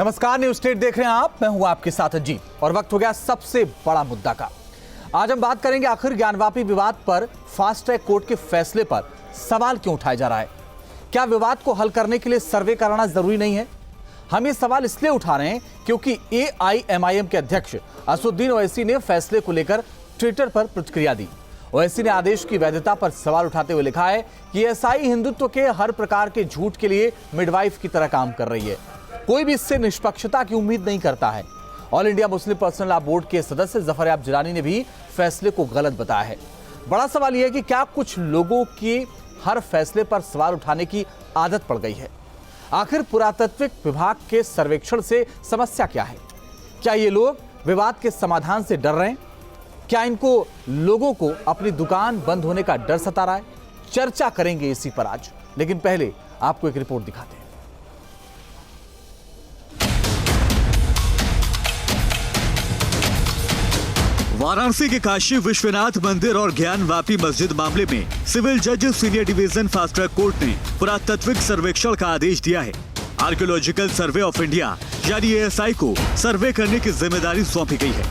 नमस्कार, news state देख रहे हैं आप। मैं हूं आपके साथ अजीत और वक्त हो गया सबसे बड़ा मुद्दा का। आज हम बात करेंगे आखिर ज्ञानवापी विवाद पर फास्ट ट्रैक कोर्ट के फैसले पर सवाल क्यों उठाया जा रहा है। क्या विवाद को हल करने के लिए सर्वे कराना जरूरी नहीं है? हम ये सवाल इसलिए उठा रहे हैं क्योंकि AIMIM के अध्यक्ष असदुद्दीन ओवैसी ने फैसले को लेकर ट्विटर पर प्रतिक्रिया दी। ओवैसी ने आदेश की वैधता पर सवाल उठाते हुए लिखा है कि SI हिंदुत्व के हर प्रकार के झूठ के लिए मिडवाइफ की तरह काम कर रही है। कोई भी इससे निष्पक्षता की उम्मीद नहीं करता है। All India Muslim personal law board के सदस्य जफर याब जिलानी ने भी फैसले को गलत बताया है। बड़ा सवाल यह है कि क्या कुछ लोगों की हर फैसले पर सवाल उठाने की आदत पड़ गई है? आखिर पुरातत्विक विभाग के सर्वेक्षण से समस्या क्या है? क्या ये लोग विवाद के समाधान से डर रहे हैं? क्या इनको लोगों को अपनी दुकान बंद होने का डर सता रहा है? चर्चा करेंगे इसी पर आज, लेकिन पहले आपको एक रिपोर्ट दिखाते हैं। वाराणसी के काशी विश्वनाथ मंदिर और ज्ञानवापी मस्जिद मामले में सिविल जज senior division fast track court ने पुरातत्विक सर्वेक्षण का आदेश दिया है। आर्कियोलॉजिकल सर्वे ऑफ इंडिया यानी ASI को सर्वे करने की जिम्मेदारी सौंपी गई है।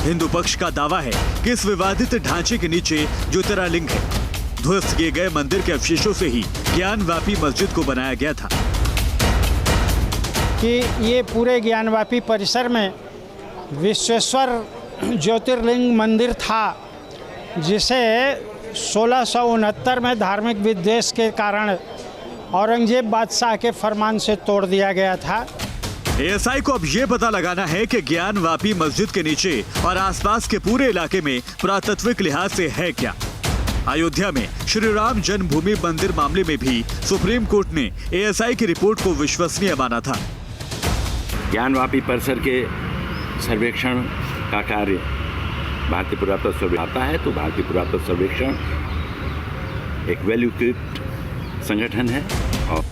हिंदू पक्ष का दावा है कि इस विवादित ढांचे के नीचे ज्योतिर्लिंग है। ध्वस्त किए गए मंदिर के अवशेषों से ही ज्ञानवापी मस्जिद को बनाया गया था। कि ये पूरे ज्ञानवापी परिसर में विश्वेश्वर ज्योतिर्लिंग मंदिर था, जिसे 1669 में धार्मिक विद्वेष के कारण औरंगजेब बादशाह के फरमान से तोड़ दिया गया था। ASI को अब ये पता लगाना है कि ज्ञानवापी मस्जिद के नीचे और आसपास के पूरे इलाके में पुरातत्विक लिहाज से है क्या। अयोध्या में श्री राम जन्मभूमि मंदिर मामले में भी सुप्रीम कोर्ट ने ASI की रिपोर्ट को विश्वसनीय माना था। ज्ञानवापी परिसर के सर्वेक्षण का कार्य भारतीय पुरातत्व सर्वे आता है, तो भारतीय पुरातत्व सर्वेक्षण एक वेल इक्विप्ड संगठन है। और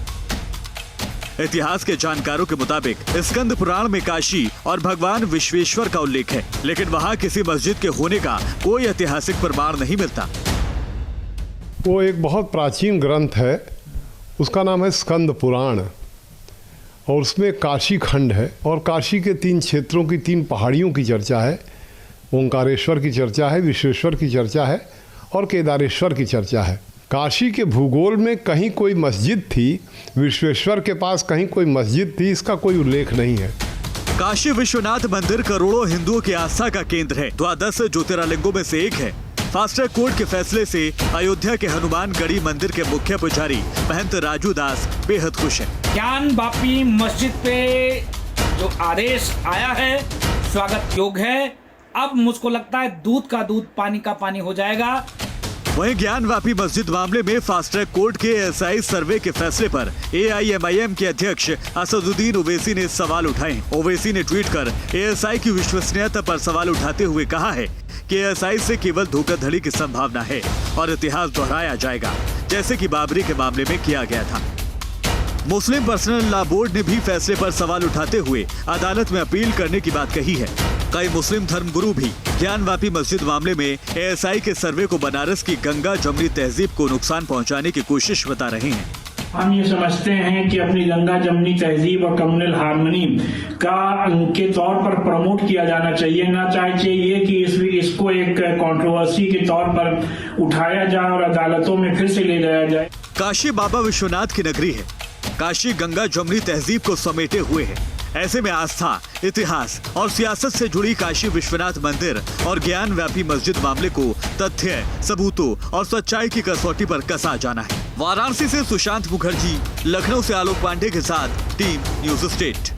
इतिहास के जानकारों के मुताबिक स्कंद पुराण में काशी और भगवान विश्वेश्वर का उल्लेख है, लेकिन वहां किसी मस्जिद के होने का कोई ऐतिहासिक प्रमाण नहीं मिलता। वो एक बहुत प्राचीन ग्रंथ है, उसका नाम है स्कंद पुराण, और उसमें काशी खंड है और काशी के 3 क्षेत्रों की 3 पहाड़ियों की चर्चा है। ओंकारेश्वर की चर्चा है, विश्वेश्वर की चर्चा है और केदारेश्वर की चर्चा है। काशी के भूगोल में कहीं कोई मस्जिद थी, विश्वेश्वर के पास कहीं कोई मस्जिद थी, इसका कोई उल्लेख नहीं है। काशी विश्वनाथ मंदिर करोड़ों हिंदुओं की आस्था का केंद्र है। 12 ज्योतिर्लिंगों में से एक है। फास्ट ट्रैक कोर्ट के फैसले से अयोध्या के हनुमानगढ़ी मंदिर के मुख्य पुजारी महंत राजू दास बेहद खुश हैं। ज्ञानवापी मस्जिद पे जो आदेश आया है स्वागत योग्य है। अब मुझको लगता है दूध का दूध पानी का पानी हो जाएगा। वहीं ज्ञानवापी मस्जिद मामले में फास्ट ट्रैक कोर्ट के ASI सर्वे के फैसले पर AIMIM के अध्यक्ष असदुद्दीन ओवैसी ने सवाल उठाए। ओवैसी ने ट्वीट कर ASI की विश्वसनीयता पर सवाल उठाते हुए कहा है कि ASI से केवल धोखाधड़ी की संभावना है और इतिहास दोहराया जाएगा, जैसे कि बाबरी के मामले में किया गया था। मुस्लिम पर्सनल लॉ बोर्ड ने भी फैसले पर सवाल उठाते हुए अदालत में अपील करने की बात कही है। कई मुस्लिम धर्मगुरु भी ज्ञानवापी मस्जिद मामले में ASI के सर्वे को बनारस की गंगा जमुनी तहजीब को नुकसान पहुंचाने की कोशिश बता रहे हैं। हम ये समझते हैं कि अपनी गंगा जमुनी तहजीब और कम्युनल हार्मनी का के तौर पर प्रमोट किया जाना चाहिए। ना चाहिए कि इसको एक कंट्रोवर्सी के तौर पर उठाया जाए और अदालतों में फिर से ले जाया जाए। काशी बाबा विश्वनाथ की नगरी है। काशी गंगा जमुनी तहजीब को समेटे हुए है। ऐसे में आस्था, इतिहास और सियासत से जुड़ी काशी विश्वनाथ मंदिर और ज्ञानवापी मस्जिद मामले को तथ्य, सबूतों और सच्चाई की कसौटी पर कसा जाना है। वाराणसी से सुशांत मुखर्जी, लखनऊ से आलोक पांडे के साथ टीम न्यूज स्टेट।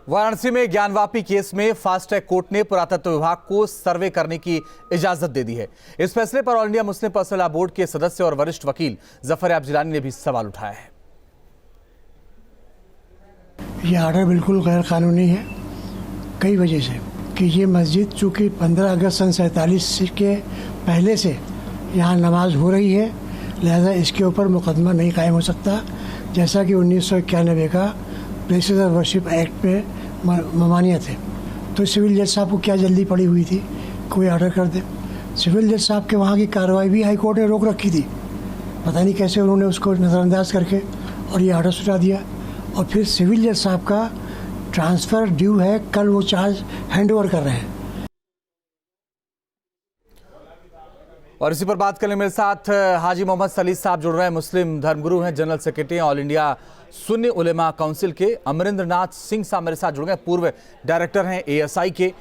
वाराणसी में ज्ञानवापी केस में फास्ट ट्रैक कोर्ट ने पुरातत्व विभाग को सर्वे करने की इजाजत दे दी है। इस फैसले पर all India Muslim personal law board के सदस्य और वरिष्ठ वकील जफर याब जिलानी ने भी सवाल उठाया है। ये आर्डर बिल्कुल गैर कानूनी है कई वजह से, कि ये मस्जिद चूँकि 15 अगस्त सन 47 के पहले से यहाँ नमाज हो रही है, लिहाजा इसके ऊपर मुकदमा नहीं कायम हो सकता, जैसा कि 1991 का प्लेसेस ऑफ वर्शिप एक्ट पे ममानियत है। तो सिविल जज साहब को क्या जल्दी पड़ी हुई थी कोई ऑर्डर कर दे। सिविल जज साहब के वहाँ की कार्रवाई भी हाई कोर्ट ने रोक रखी थी, पता नहीं कैसे उन्होंने उसको नज़रअंदाज करके और ये ऑर्डर सुटा दिया। और फिर सिविल जज साहब का ट्रांसफ़र ड्यू है, कल वो चार्ज हैंड ओवर कर रहे हैं। और इसी पर बात करने मेरे साथ हाजी मोहम्मद सलीद साहब जुड़ रहे हैं, मुस्लिम धर्मगुरु हैं, general secretary all India Sunni Ulema council के। अमरिंद्र नाथ सिंह साहब मेरे साथ जुड़ गए, पूर्व डायरेक्टर हैं ASI के।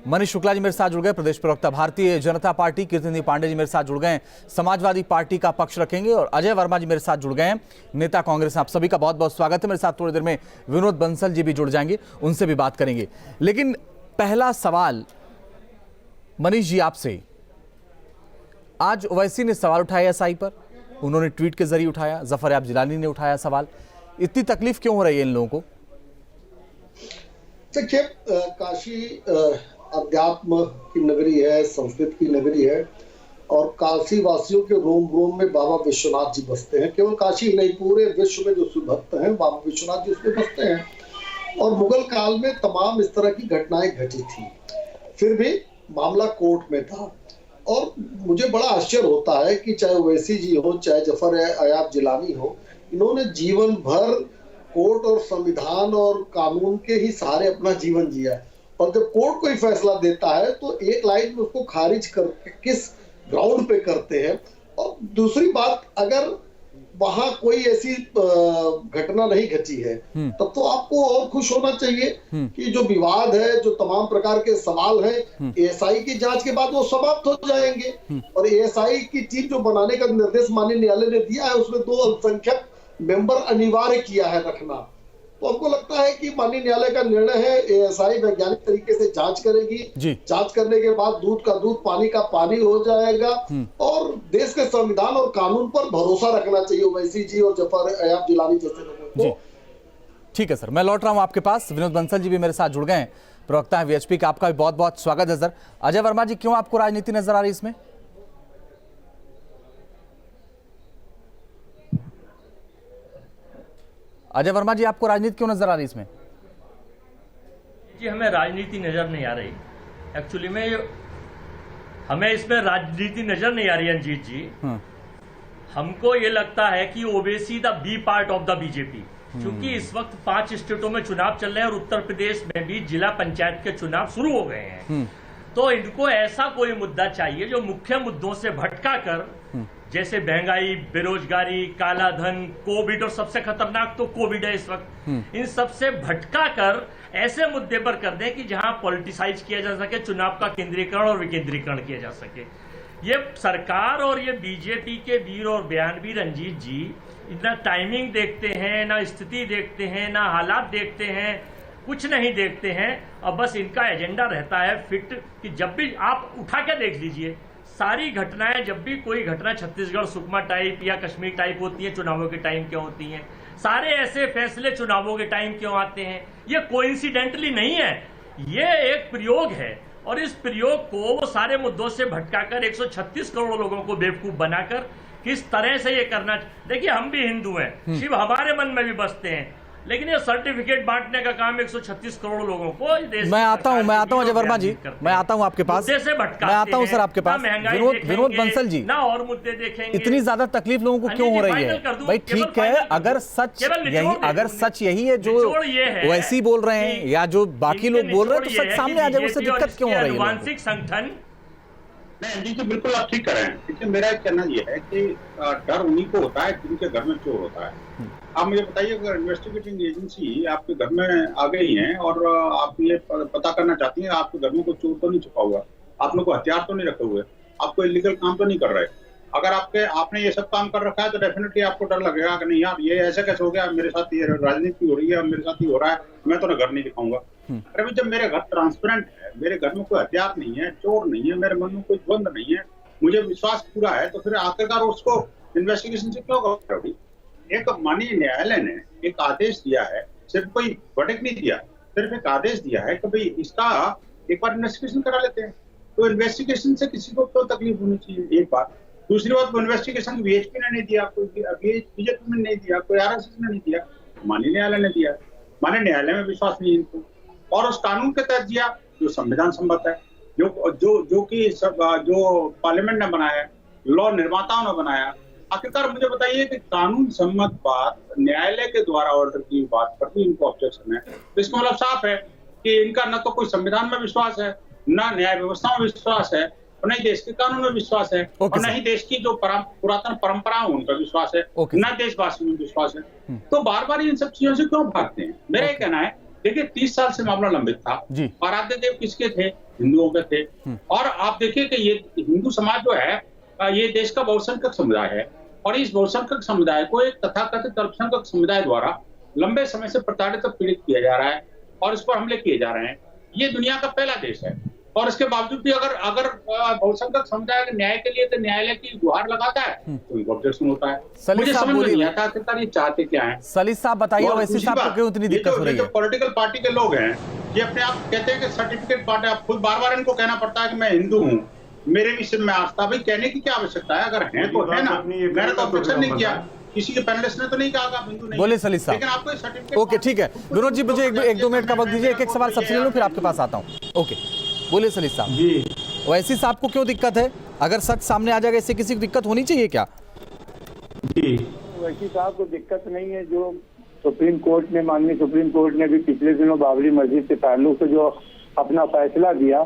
मनीष शुक्ला जी मेरे साथ जुड़ गए, प्रदेश प्रवक्ता भारतीय जनता पार्टी। कीर्तिनी पांडे जी मेरे साथ जुड़ गए, समाजवादी पार्टी का पक्ष रखेंगे। और अजय वर्मा जी मेरे साथ जुड़ गए हैं, नेता कांग्रेस। आप सभी का बहुत बहुत स्वागत है। मेरे साथ थोड़ी देर में विनोद बंसल जी भी जुड़ जाएंगे, उनसे भी बात करेंगे। लेकिन पहला सवाल मनीष जी आपसे, आज ओवैसी ने सवाल उठाया SI पर, उन्होंने ट्वीट के जरिए उठाया, जफर याब जिलानी ने उठाया सवाल। इतनी तकलीफ क्यों हो रही है इन लोगों को? देखिए, काशी अध्यात्म की नगरी है, संस्कृत की नगरी है, और काशी वासियों के रोम रोम में बाबा विश्वनाथ जी बसते हैं। केवल काशी नहीं, पूरे विश्व में जो शिवभक्त हैं बाबा विश्वनाथ जी उसमें बसते हैं। और मुगल काल में तमाम इस तरह की घटनाएं घटी थी, फिर भी मामला कोर्ट में था। और मुझे बड़ा आश्चर्य होता है कि चाहे ओवैसी जी हो, चाहे जफर याब जिलानी हो, इन्होंने जीवन भर कोर्ट और संविधान और कानून के ही सहारे अपना जीवन जिया, और जब कोर्ट कोई फैसला देता है तो एक लाइन में उसको खारिज करके किस ग्राउंड पे करते हैं। और दूसरी बात, अगर वहां कोई ऐसी घटना नहीं घटी है तब तो आपको और खुश होना चाहिए कि जो विवाद है, जो तमाम प्रकार के सवाल हैं, ASI की जांच के बाद वो समाप्त हो जाएंगे। और ASI की टीम जो बनाने का निर्देश माननीय न्यायालय ने दिया है, उसमें 2 अल्पसंख्यक मेंबर अनिवार्य किया है रखना। तो हमको लगता है कि माननीय न्यायालय का निर्णय है, ASI वैज्ञानिक तरीके से जांच करेगी। जांच करने के बाद दूध का दूध, पानी का पानी हो जाएगा। और देश के संविधान और कानून पर भरोसा रखना चाहिए ओवैसी जी और जफर याब जिलानी जैसे लोगों को। ठीक है सर, मैं लौट रहा हूं आपके पास। विनोद बंसल जी भी मेरे साथ जुड़ गए हैं, प्रवक्ता है VHP का। आपका भी बहुत बहुत स्वागत है सर। अजय वर्मा जी, क्यों आपको राजनीति नजर आ रही है इसमें? अजय वर्मा जी, आपको राजनीति क्यों नजर आ रही है इसमें? जी, हमें राजनीति नजर नहीं आ रही। एक्चुअली में हमें इसमें राजनीति नजर नहीं आ रही रंजीत जी। हमको ये लगता है कि Owaisi the B part of the BJP, क्योंकि इस वक्त 5 स्टेटों में चुनाव चल रहे हैं और उत्तर प्रदेश में भी जिला पंचायत के चुनाव शुरू हो गए हैं। तो इनको ऐसा कोई मुद्दा चाहिए जो मुख्य मुद्दों से भटका कर, जैसे महंगाई, बेरोजगारी, काला धन, कोविड, और सबसे खतरनाक तो कोविड है इस वक्त, इन सब से भटका कर ऐसे मुद्दे पर कर दें कि जहां पॉलिटिसाइज किया जा सके, चुनाव का केंद्रीकरण और विकेंद्रीकरण किया जा सके। ये सरकार और ये बीजेपी के वीर और बयान भी रंजीत जी ना टाइमिंग देखते हैं, ना स्थिति देखते हैं, ना हालात देखते हैं, कुछ नहीं देखते हैं। और बस इनका एजेंडा रहता है फिट कि जब भी आप उठा के देख लीजिए, सारी घटनाएं, जब भी कोई घटना छत्तीसगढ़ सुकमा टाइप या कश्मीर टाइप होती है, चुनावों के टाइम क्यों होती हैं? सारे ऐसे फैसले चुनावों के टाइम क्यों आते हैं? ये कोइंसिडेंटली नहीं है, ये एक प्रयोग है। और इस प्रयोग को वो सारे मुद्दों से भटकाकर 136 करोड़ लोगों को बेवकूफ बनाकर किस तरह से ये करना। देखिए, हम भी हिंदू हैं, शिव हमारे मन में भी बसते हैं, लेकिन ये सर्टिफिकेट बांटने का काम 136 करोड़ लोगों को देश। मैं आता हूं अजय वर्मा जी, मैं आता हूं आपके पास, मैं आता हूं सर आपके पास। विनोद बंसल जी, ना और मुद्दे देखेंगे। इतनी ज्यादा तकलीफ लोगों को क्यों हो रही है? भाई ठीक है, अगर सच यही है जो ओवैसी बोल रहे हैं या जो बाकी लोग बोल रहे हैं, तो सच सामने आ जाए, उससे दिक्कत क्यों हो रही है? आनुवांशिक संगठन नहीं जी, बिल्कुल आप ठीक कर रहे हैं। देखिए, मेरा कहना यह है कि डर उन्हीं को होता है जिनके घर में चोर होता है। आप मुझे बताइए, अगर इन्वेस्टिगेटिंग एजेंसी आपके घर में आ गई है और आप ये पता करना चाहती हैं आपके घर में कोई चोर तो नहीं छुपा हुआ, आपने कोई हथियार तो नहीं रखे हुए, आप कोई इलीगल काम तो नहीं कर रहे, अगर आपने ये सब काम कर रखा है तो डेफिनेटली आपको डर लगेगा कि नहीं यार, ये ऐसा कैसे हो गया, मेरे साथ ये राजनीति हो रही है, मेरे साथ ही हो रहा है, मैं तो घर नहीं दिखाऊंगा। अरे जब मेरे घर ट्रांसपेरेंट है, मेरे घर में कोई हथियार नहीं है, चोर नहीं है, मेरे मन में कोई द्वंद नहीं है, मुझे विश्वास पूरा है, तो फिर आखिरकार उसको इन्वेस्टिगेशन से क्यों करोगी? एक माननीय न्यायालय ने एक आदेश दिया है, सिर्फ कोई वर्डिक्ट नहीं दिया, सिर्फ एक आदेश दिया है कि भाई इसका एक बार इन्वेस्टिगेशन करा लेते हैं। तो इन्वेस्टिगेशन से किसी को तो तकलीफ होनी चाहिए, एक बात। दूसरी बात, इन्वेस्टिगेशन VHP ने नहीं दिया, कोई बीजेपी ने नहीं दिया, कोई RSS ने नहीं दिया, माननीय न्यायालय ने दिया। माननीय न्यायालय में विश्वास नहीं इनको, और उस कानून के तहत दिया जो संविधान सम्मत है, जो कि जो पार्लियामेंट ने बनाया, लॉ निर्माताओं ने बनाया। आखिरकार मुझे बताइए कि कानून सम्मत बात न्यायालय के द्वारा ऑर्डर की बात पर भी इनको ऑब्जेक्शन है, तो इसका मतलब साफ है कि इनका न तो कोई संविधान में विश्वास है, न न्याय व्यवस्था में विश्वास है, और न ही देश के कानून में विश्वास है, और न ही देश की जो पुरातन परंपराओं उनका विश्वास है, न देशवासियों में विश्वास है। तो बार बार इन सब चीजों से क्यों भागते हैं? मेरा ये कहना है, देखिए 30 साल से मामला लंबित था, आराध्य देव किसके थे? हिंदुओं के थे। और आप देखिए कि ये हिंदू समाज जो है ये देश का बहुसंख्यक समुदाय है, और इस बहुसंख्यक समुदाय को एक तथाकथित अल्पसंख्यक समुदाय द्वारा लंबे समय से प्रताड़ित और पीड़ित किया जा रहा है, और इस पर हमले किए जा रहे हैं। ये दुनिया का पहला देश है, और इसके बावजूद भी अगर बहुसंख्यक समुदाय न्याय के लिए तो न्यायालय की गुहार लगाता है तो इनको ऑब्जेक्शन होता है। मुझे समझ में नहीं आता आखिरकार ये चाहते क्या है। सलील साहब बताइए, ओवैसी साहब को क्यों इतनी दिक्कत हो रही है? पॉलिटिकल पार्टी के लोग हैं, ये अपने आप कहते हैं कि सर्टिफिकेट पार्टी, आप खुद बार बार इनको कहना पड़ता है कि मैं हिंदू हूँ, मेरे भी सिर में आस्था। भाई कहने की क्या आवश्यकता है? अगर है तो है ना, मैंने तो ऑब्जेक्शन नहीं किया, किसी के पैनलिस्ट ने तो नहीं कहा आप हिंदू नहीं। बोले सलील साहब। लेकिन आपको सर्टिफिकेट। ओके ठीक है, विनोद जी मुझे एक दो मिनट का वक्त दीजिए, एक सवाल सबसे ले लूं फिर आपके पास आता हूँ। ओके बोले सलील साहब जी, ओवैसी साहब को क्यों दिक्कत है? अगर सच सामने आ जाएगा इससे किसी को दिक्कत होनी चाहिए क्या? जी ओवैसी साहब को दिक्कत नहीं है। जो सुप्रीम कोर्ट ने, माननीय सुप्रीम कोर्ट ने भी पिछले दिनों बाबरी मस्जिद के ताल्लुक से जो अपना फैसला दिया,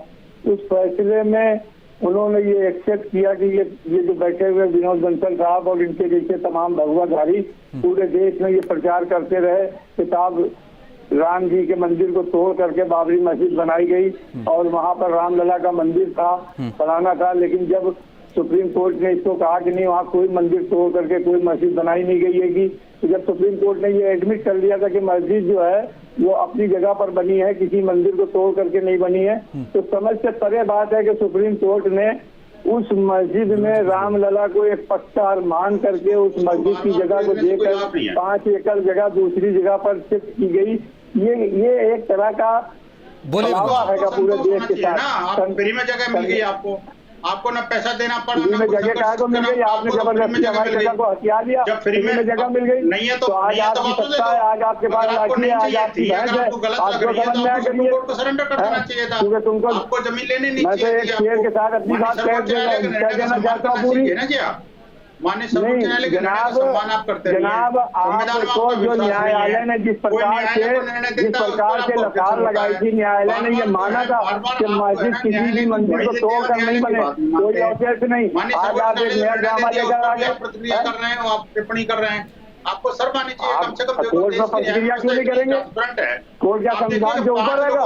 उस फैसले में उन्होंने ये एक्सेप्ट किया कि ये जो बैठे हुए विनोद बंसल साहब और इनके जैसे तमाम भगवाधारी पूरे देश में ये प्रचार करते रहे कि साहब राम जी के मंदिर को तोड़ करके बाबरी मस्जिद बनाई गई और वहाँ पर रामलला का मंदिर था, फलाना था। लेकिन जब सुप्रीम कोर्ट ने इसको कहा कि नहीं, वहाँ कोई मंदिर तोड़ करके कोई मस्जिद बनाई नहीं गई है, तो जब सुप्रीम कोर्ट ने ये एडमिट कर लिया था कि मस्जिद जो है वो अपनी जगह पर बनी है, किसी मंदिर को तोड़ करके नहीं बनी है, तो समझ से परे बात है कि सुप्रीम कोर्ट ने उस मस्जिद में रामलला को एक पट्टार मान करके उस मस्जिद की जगह को देकर 5 एकड़ जगह दूसरी जगह पर शिफ्ट की गई। ये एक तरह का बुलावा है पूरे देश के साथ। फ्री में जगह मिल गई आपको ना पैसा देना पड़ा, फ्री में जगह कहा को मिल गई, आपने जबरदस्ती हमारी जगह को हथिया दिया। जब फ्री में जगह मिल गई नहीं है तो आज आपकी सत्ता है, आज आपके पास लाठी है, आज आपकी भैंस है, आपको समझ में आ करिए क्योंकि तुमको आपको जमीन लेनी नहीं चाहिए। मैं तो एक शेर के साथ अपनी बात कह देना चाहता हूँ पूरी। नहीं जनाब आपको जो न्यायालय ने जिस प्रकार से लकार लगाई थी, न्यायालय ने ये माना था कि मस्जिद किसी भी मंदिर को तोड़कर नहीं बने, कोई ऑब्जेक्ट नहीं। आज आप एक नया ड्रामा लेकर आ गए, प्रतिक्रिया कर रहे हैं, आप टिप्पणी कर रहे हैं, आपको शर्म आनी चाहिए कम से कम। कोर्ट में प्रतिक्रिया क्यों नहीं करेंगे? कोर्ट क्या संविधान के ऊपर रहेगा?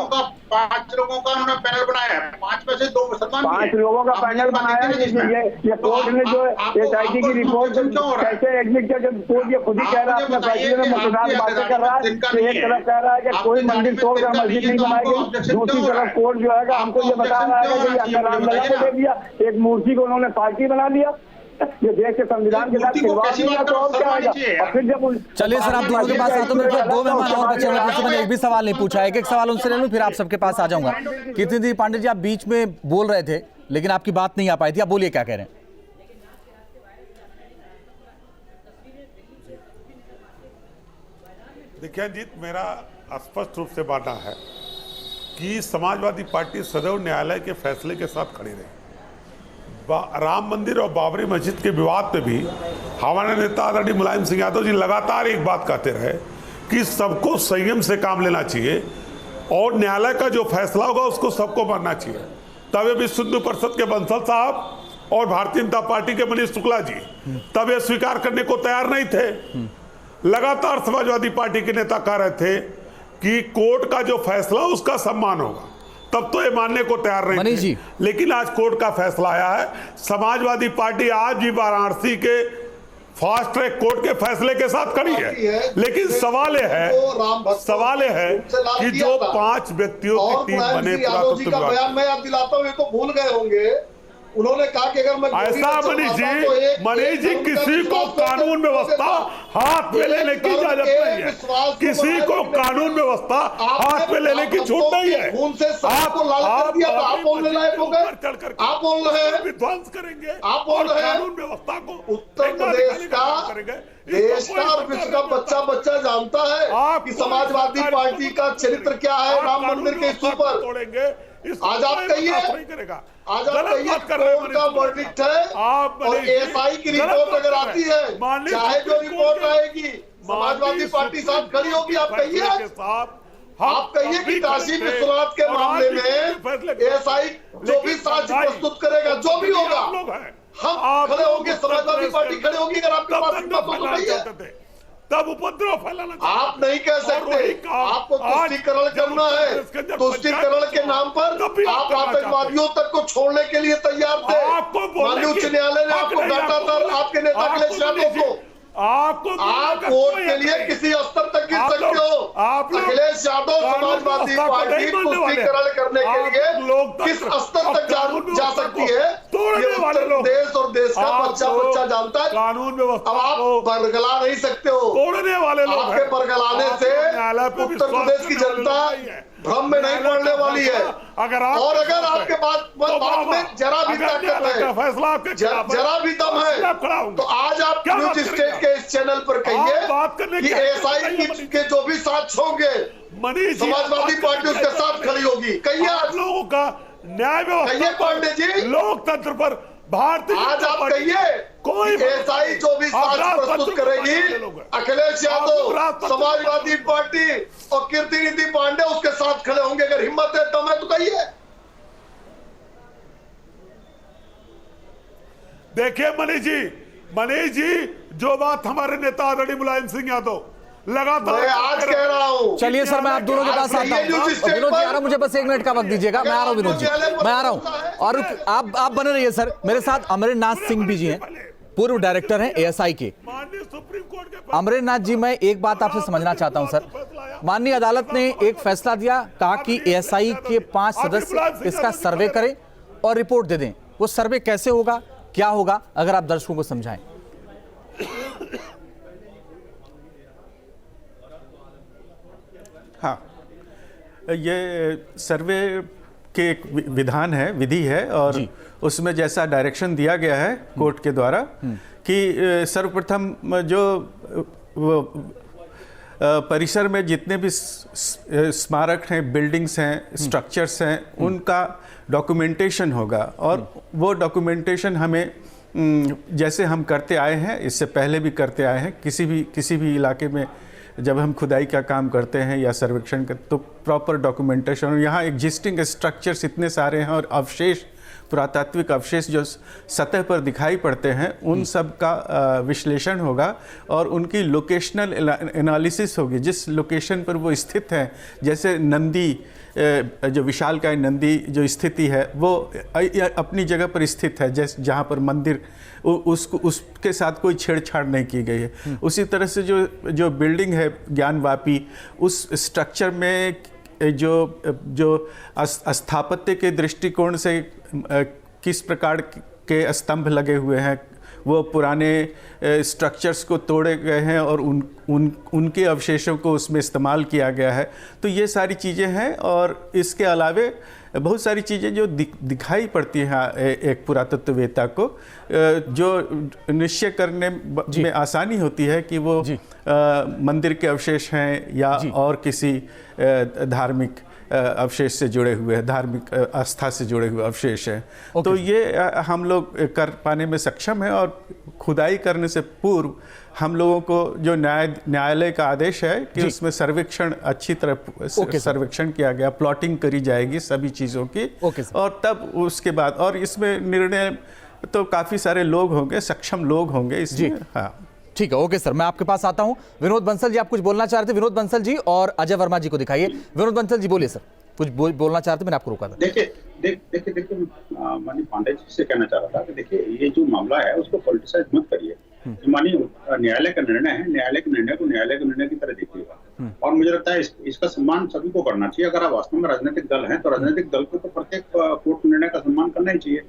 5 लोगों का उन्होंने पैनल बनाया है, 5 में से 2 मुसलमान, 5 लोगों का पैनल बनाया है जिसमें ये कोर्ट ने जो SIT की रिपोर्ट कैसे एडमिट किया, जब कोर्ट ये खुद ही कह रहा है अपने फैसले में मतदान बातें कर रहा है कि एक तरफ कह रहा है कि कोई मंदिर तोड़कर मस्जिद नहीं बनाई गई, दूसरी तरफ कोर्ट जो है हमको ये बता रहा है कि रामलला को दे दिया, एक मूर्ति को उन्होंने पार्टी बना दिया। ये देश के संविधान के साथ खिलवाड़ किया तो और क्या आएगा? और फिर जब चलिए सर, आप दोनों के पास आता हूं। मेरे पास 2 मेहमान और बचे हैं, मैंने एक भी सवाल नहीं पूछा, एक सवाल उनसे ले लूं फिर आप सबके पास आ जाऊंगा। कीर्ति पांडे जी, आप बीच में बोल रहे थे लेकिन आपकी बात नहीं आ पाई थी, आप बोलिए क्या कह रहे हैं? देखिए अजीत, मेरा स्पष्ट रूप से मानना है कि समाजवादी पार्टी सदैव न्यायालय के फैसले के साथ खड़ी रही। राम मंदिर और बाबरी मस्जिद के विवाद पे भी हमारे नेता आदरणीय मुलायम सिंह यादव जी लगातार एक बात कहते रहे कि सबको संयम से काम लेना चाहिए और न्यायालय का जो फैसला होगा उसको सबको मानना चाहिए। तब ये विश्व हिंदू परिषद के बंसल साहब और भारतीय जनता पार्टी के मनीष शुक्ला जी तब ये स्वीकार करने को तैयार नहीं थे। लगातार समाजवादी पार्टी के नेता कह रहे थे कि कोर्ट का जो फैसला उसका सम्मान होगा, तब तो ये मानने को तैयार नहीं थे। लेकिन आज कोर्ट का फैसला आया है। समाजवादी पार्टी आज भी वाराणसी के फास्ट ट्रैक कोर्ट के फैसले के साथ खड़ी है। लेकिन सवाल यह है कि जो 5 व्यक्तियों की टीम बने पुरातत्व विभाग, मैं याद दिलाता हूँ, ये तो भूल गए होंगे। उन्होंने कहा कि अगर मैं ऐसा मनीष जी किसी को कानून व्यवस्था हाथ में लेने की इजाजत नहीं है, किसी को कानून व्यवस्था हाथ में लेने की छूट नहीं है। आप बोलने लायक हो गए, आप बोल रहे हैं विध्वंस करेंगे, आप बोल रहे हैं कानून व्यवस्था को। उत्तर प्रदेश का देश का और विश्व का बच्चा जानता है कि समाजवादी पार्टी का चरित्र क्या है राम मंदिर के इश्यू पर। तोड़ेंगे आज आप कहिए, आज आप कहिए कोर्ट का वर्डिक्ट है और एएसआई की रिपोर्ट अगर आती है, चाहे जो रिपोर्ट आएगी, समाजवादी पार्टी साथ खड़ी होगी। आप कहिए, आप कहिए कि काशी विश्वनाथ के मामले में एएसआई जो भी साक्ष्य प्रस्तुत करेगा, जो भी होगा, हम खड़े होंगे, समाजवादी पार्टी खड़े होगी। अगर आपके पास तो कहिए, तब उपद्रव फैलाना आप नहीं कह सकते। आपको तुष्टीकरण करना है, तुष्टीकरण के नाम पर आप आतंकवादियों तक को छोड़ने के लिए तैयार थे। माननीय उच्च न्यायालय ने आपको डांटा था, आपके नेता अखिलेश यादव को। आप वोट के लिए किसी स्तर तक गिर सकते हो। अखिलेश यादव समाजवादी पार्टी तुष्टीकरण करने के लिए किस स्तर तक जा सकती है, ये उत्तर प्रदेश और देश का बच्चा जानता है। कानून व्यवस्था अब आप बरगला नहीं सकते हो, तोड़ने वाले लोग आपके बरगलाने से उत्तर प्रदेश की जनता भ्रम में नहीं पड़ने वाली है। और अगर आपके बात में जरा भी ताकत है, जरा भी दम है, तो आज आप न्यूज स्टेट के इस चैनल पर कहिए कि एएसआई के जो भी साक्ष्य होंगे, समाजवादी पार्टी उसके साथ खड़ी होगी। कहिए आज लोगों का न्याय कहिए पांडे जी, लोकतंत्र पर भारतीय आज आप कहिए कोई एएसआई जो भी साक्ष्य प्रस्तुत करेगी, अखिलेश यादव, समाजवादी पार्टी और कीर्तिनिधि पांडे उसके साथ खड़े होंगे। अगर हिम्मत है तो मैं तो कहिए। देखिए मनीष जी, जो बात हमारे नेता आदरणीय मुलायम सिंह यादव लगातार मैं आज कह रहा हूं। चलिए सर, मैं आप दोनों के पास आता हूँ। विनोद जी आ रहा, मुझे बस 1 मिनट का वक्त दीजिएगा। मैं आ रहा हूँ विनोद जी, मैं आ रहा हूँ। और आप बने रहिए सर। मेरे साथ अमरेंद्रनाथ सिंह भी जी हैं, पूर्व डायरेक्टर हैं एएसआई के। अमरेंद्रनाथ जी, मैं एक बात आपसे समझना चाहता हूं सर। माननीय अदालत ने एक फैसला दिया, कहा कि एएसआई के 5 सदस्य इसका सर्वे करें और रिपोर्ट दे दें। वो सर्वे कैसे होगा, क्या होगा, अगर आप दर्शकों को समझाएं। हाँ, ये सर्वे के एक विधान है, विधि है, और उसमें जैसा डायरेक्शन दिया गया है कोर्ट के द्वारा कि सर्वप्रथम जो परिसर में जितने भी स्मारक हैं, बिल्डिंग्स हैं, स्ट्रक्चर्स हैं, उनका डॉक्यूमेंटेशन होगा। और वो डॉक्यूमेंटेशन हमें जैसे हम करते आए हैं, इससे पहले भी करते आए हैं, किसी भी इलाके में जब हम खुदाई का काम करते हैं या सर्वेक्षण का, तो प्रॉपर डॉक्यूमेंटेशन। और यहाँ एग्जिस्टिंग स्ट्रक्चर्स इतने सारे हैं और अवशेष, पुरातात्विक अवशेष जो सतह पर दिखाई पड़ते हैं, उन सब का विश्लेषण होगा और उनकी लोकेशनल एनालिसिस होगी। जिस लोकेशन पर वो स्थित हैं, जैसे नंदी, जो विशालकाय नंदी जो स्थिति है, वो अपनी जगह पर स्थित है, जैसे जहाँ पर मंदिर, उसके साथ कोई छेड़छाड़ नहीं की गई है। उसी तरह से जो बिल्डिंग है ज्ञानवापी, उस स्ट्रक्चर में जो स्थापत्य के दृष्टिकोण से किस प्रकार के स्तंभ लगे हुए हैं, वो पुराने स्ट्रक्चर्स को तोड़े गए हैं और उनके अवशेषों को उसमें इस्तेमाल किया गया है। तो ये सारी चीज़ें हैं। और इसके अलावे बहुत सारी चीज़ें जो दिखाई पड़ती हैं एक पुरातत्ववेत्ता को, जो निश्चय करने में आसानी होती है कि वो मंदिर के अवशेष हैं या और किसी धार्मिक अवशेष से जुड़े हुए हैं, धार्मिक आस्था से जुड़े हुए अवशेष हैं। तो ये हम लोग कर पाने में सक्षम है। और खुदाई करने से पूर्व हम लोगों को जो न्यायालय का आदेश है कि उसमें सर्वेक्षण अच्छी तरह सर्वेक्षण किया गया, प्लॉटिंग करी जाएगी सभी चीज़ों की, और तब उसके बाद, और इसमें निर्णय तो काफ़ी सारे लोग होंगे, सक्षम लोग होंगे इसमें। हाँ, ठीक है, ओके सर, मैं आपके पास आता हूं। विनोद बंसल जी, आप कुछ बोलना चाह रहे थे। विनोद बंसल जी और अजय वर्मा जी को दिखाइए। विनोद बंसल जी बोलिए सर, कुछ बोलना चाह रहे थे, मैंने आपको रोका था। देखिए माननीय पांडे जी से कहना चाह रहा था कि देखिए ये जो मामला है उसको पॉलिटिसाइज मत करिए। माननीय न्यायालय का निर्णय है, न्यायालय के निर्णय को न्यायालय के निर्णय की तरह देखिएगा। और मुझे लगता है इसका सम्मान सभी को करना चाहिए। अगर आप वास्तव में राजनीतिक दल हैं तो राजनीतिक दल को तो प्रत्येक कोर्ट निर्णय का सम्मान करना ही चाहिए।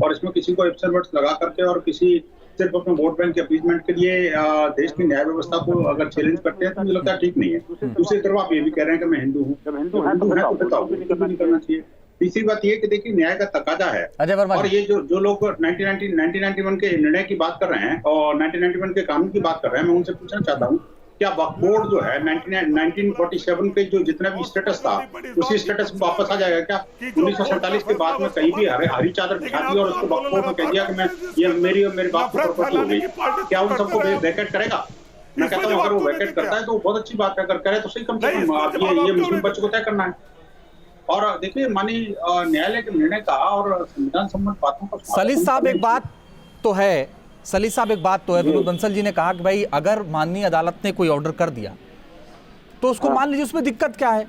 और इसमें किसी को एब्सर्ट वर्ड्स लगा करके और किसी सिर्फ अपने वोट बैंक के अपीजमेंट के लिए देश की न्याय व्यवस्था को अगर चैलेंज करते हैं तो मुझे लगता है ठीक नहीं है। दूसरी तरफ आप ये भी कह रहे हैं कि मैं हिंदू हूँ, जब हिंदू है तो बताओ, नहीं करना चाहिए। तीसरी बात ये कि देखिए न्याय का तकाजा है। और ये जो लोग 1991 के निर्णय की बात कर रहे हैं और 1991 के कानून की बात कर रहे हैं, मैं उनसे पूछना चाहता हूँ क्या वक्फ बोर्ड जो है 1947 के जो जितना भी स्टेटस था उसी स्टेटस में वापस आ जाएगा क्या? 1947 के बाद में कहीं भी हरी चादर बिछा दी और उसको वक्फ बोर्ड में कह दिया कि मैं ये मेरी और मेरे बाप की प्रॉपर्टी हो गई, क्या उन सबको वैकेट करेगा? मैं कहता हूँ अगर वो वैकेट करता है तो बहुत अच्छी बात है, अगर करे तो सही, कम से कम आप ये मुस्लिम बच्चों को तय करना है। और देखिए माननीय न्यायालय के निर्णय का और संविधान सम्मत बातों का सलीस साहब एक बात तो है, विनोद बंसल जी ने कहा कि भाई अगर माननीय अदालत ने कोई ऑर्डर कर दिया तो उसको मान लीजिए, उसमें दिक्कत क्या है?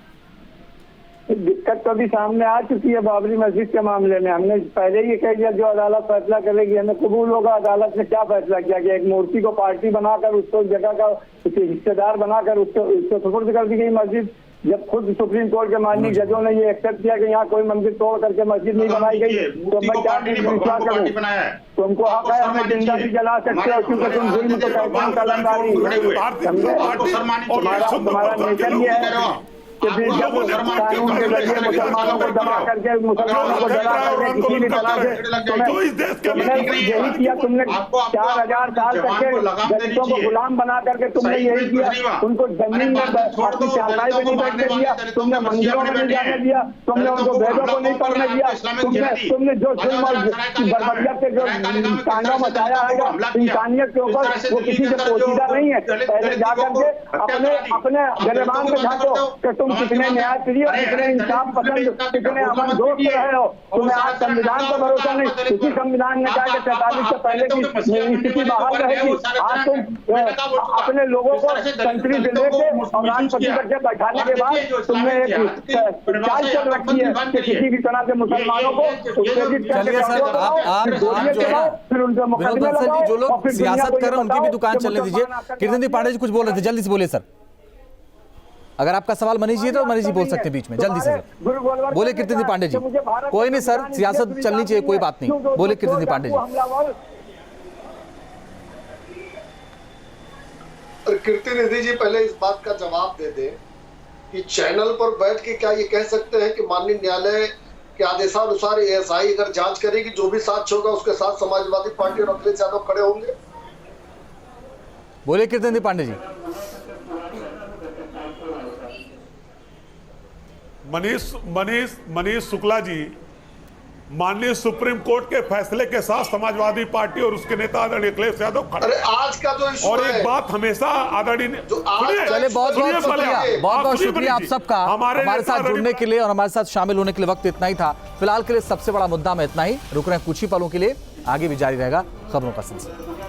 दिक्कत तो अभी सामने आ चुकी है बाबरी मस्जिद के मामले में। हमने पहले ही कह दिया जो अदालत फैसला करेगी हमें कबूल होगा। अदालत ने क्या फैसला किया कि एक मूर्ति को पार्टी बनाकर उसको जगह का हिस्सेदार बनाकर उसको सुपुर्द कर दी गई मस्जिद। जब खुद सुप्रीम कोर्ट के माननीय जजों ने ये एक्सेप्ट किया कि यहाँ कोई मंदिर तोड़ करके मस्जिद नहीं बनाई गई, तो मैं क्या विश्वास करूँ? तुमको हक है, हमें जिंदा भी जला सकते हो क्योंकि तुम जुल्म को पहचान कलंगारी। तुम्हारा नेचर ये है कि जब कानून के जरिए मुसलमानों को दबा करके मुसलमानों को जला करके किसी भी तरह से तुमने यही किया। तुमने 4000 साल तक के दलितों को गुलाम बना करके तुमने यही किया। उनको जमीन में अपनी चारपाई में नहीं बैठने दिया, तुमने मंदिरों में नहीं जाने दिया, तुमने उनको वेदों को नहीं पढ़ने दिया। तुमने जो जुल्म और बर्बरियत के जो तांडव मचाया है इंसानियत के ऊपर, वो किसी से पोशीदा नहीं है। पहले जाकर के अपने गिरबान में झांको कि तुम कितने न्याय प्रिय, कितने इंसाफ पसंद, कितने अमन दोस्त रहे हो। तुम्हें आज संविधान पर भरोसा नहीं। इसी संविधान ने कहा कि 47 से पहले की स्थिति बाहर रहेगी। आज तुम अपने लोगों को संतरी से लेके और राष्ट्रपति तक के बैठाने के बाद तुमने एक चाल चल रखी है कि किसी भी तरह से मुसलमानों को उत्तेजित करके फिर उनके मुकदमे लगाओ। जो लोग सियासत कर रहे हैं उनकी भी दुकान चलने दीजिए। कीर्तन पांडे जी कुछ बोल रहे थे, जल्दी से बोलिए सर। अगर आपका सवाल मनीष जी है तो मनीष जी बोल सकते हैं बीच में, जल्दी से बोले कीर्तन पांडे जी। कोई नहीं सर, सियासत चलनी चाहिए, कोई बात नहीं, बोले कीर्तन पांडे जी। कीर्ति जी पहले इस बात का जवाब दे दें कि चैनल पर बैठ के क्या ये कह सकते हैं कि माननीय न्यायालय के आदेशानुसार एएसआई अगर जांच करेगी जो भी साक्ष्य होगा उसके साथ समाजवादी पार्टी और अखिलेश यादव खड़े होंगे? बोले कीर्तन पांडे जी। मनीष शुक्ला जी, माननीय सुप्रीम कोर्ट के फैसले के साथ समाजवादी पार्टी और उसके नेता आदरणीय अखिलेश यादव खड़े। अरे आज का जो इशू और है, एक बात हमेशा आदरणीय चले बहुत बहुत शुक्रिया आप सबका हमारे साथ जुड़ने के लिए और हमारे साथ शामिल होने के लिए। वक्त इतना ही था फिलहाल के लिए, सबसे बड़ा मुद्दा में इतना ही। रुक रहे हैं कुछ ही पलों के लिए, आगे भी जारी रहेगा खबरों का सिलसिला।